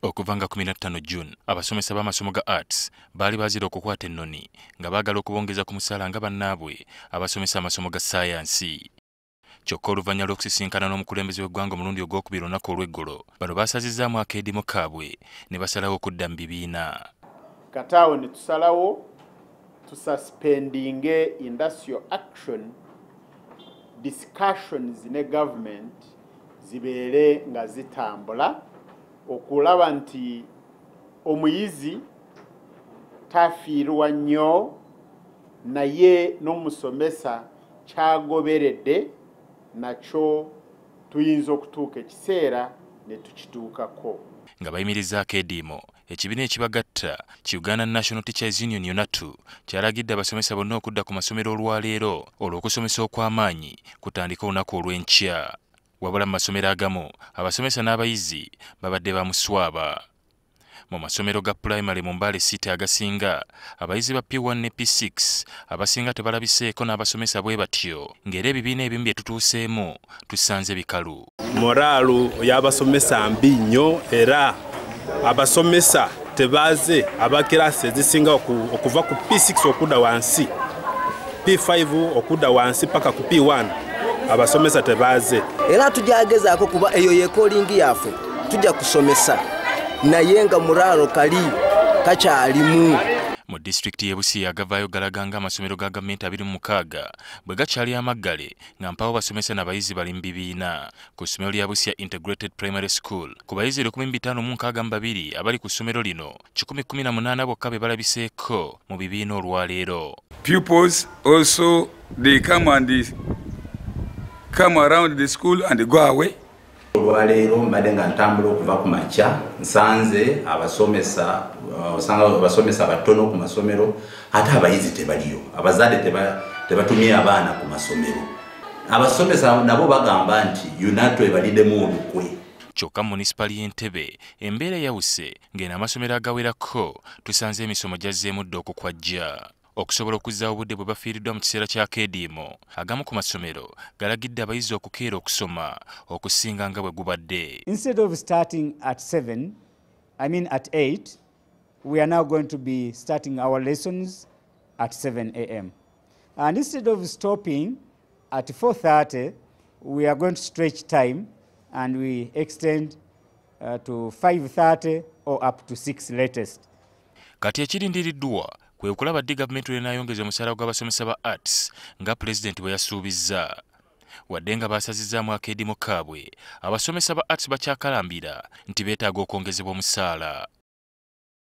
Okuva nga 15 June, abasomesa b'amasomo ga arts baali bazira okukwata ennoni nga baagala okubongeza ku musaala nga bannaabwe abasomesa amasomo ga saayansi. Kyokka oluvannyuma lw'okusisinkana n'omukulembeze w'eggwanga omulundi ogwokubiri olunaku olw'eggulo, bano baasazizaamu akeediimo kaabwe ne basalawo okudda mu bibiina. Kataawo ne tusalawo tususpendinge industrial action discussions ne government zibeere nga zitambula okulaba nti omuyizi tafiirwa nnyo naye n'omusomesa kyagoberedde nakyo tuyinza okutuuka ekiseera ne tukituukako. Nga baayimrizza akeediimo, ekibiina ekibagatta ki Uganda National Teachers Union UNATU kyalagidde abasomesa bonna okudda ku masomero olwaleero olw'okusomesa okw'amaanyi kutandika olunaku olw'enkya. Wabula mu masomero agamu, abasomesa n'abayizi babadde bamuswaba. Mu masomero ga primary mu Mbale City agasinga, abayizi ba P1 ne P6 abasinga tebalabiseeko n'abasomesa bwe batyo, ng'era ebibiina ebimu bye tutuuseemu tusanze bikalu. Moraalu y'abasomesa mbi nnyo era abasomesa tebaaze abakirasi ezisinga okuva ku P6 okudda wansi, P5 okudda wansi paka ku P1 abasomesa tebaaze. Era tujagezaako kuba eyo yekolingi yaffe tujja kusomesa naye nga muraalo kali kakyalimu. Mu disitulikiti y'e Busia agavaayo galaga nga amasomero ga gavumenti 26 bwe gakyali amaggale nga mpawo basomesa n'abayizi bali mu bibiina. Ku ssomero lya Busia Integrated Primary School, ku bayizi 1562 abali ku ssomero lino, 118 bokka be balabiseeko mu bibiina olwaleero. Pupils also they come around the school and they go away. Olwaleero mbadde nga ntambula okuva ku makya nsanze abasomesa batono ku masomero ate abayizi tebaliyo, abazadde tebatumye abaana ku masomero. Abasomesa nabo bagamba nti UNATU ebaliddemu olukwe. Kyokka munisipali y'Entebbe embeera yawuse ng'eno amasomero agawerako tusanze emisomo gyazzeemu dda okukwajja. Okusobola okuzzaawo obudde bwe bafiiriddwa mu kiseera ky'akeediimo, agamu ku masomero galagidde abayizi okukeera okusoma okusinga nga bwe gubadde. Instead of starting at 8, we are now going to be starting our lessons at 7 a.m. And instead of stopping at 4:30, we are going to stretch time and we extend to 5:30 or up to 6 latest. Kati ekirindiriddwa kwe kulaba ddi gavumenti lw'enaayongeza omusaala gw'abasomesa ba arts nga pulezidenti bwe yasuubizza. Wadde nga baasazizaamu akeediimo kaabwe, abasomesa ba arts bakyakalambira nti beetaaga okwongezebwa omusaala.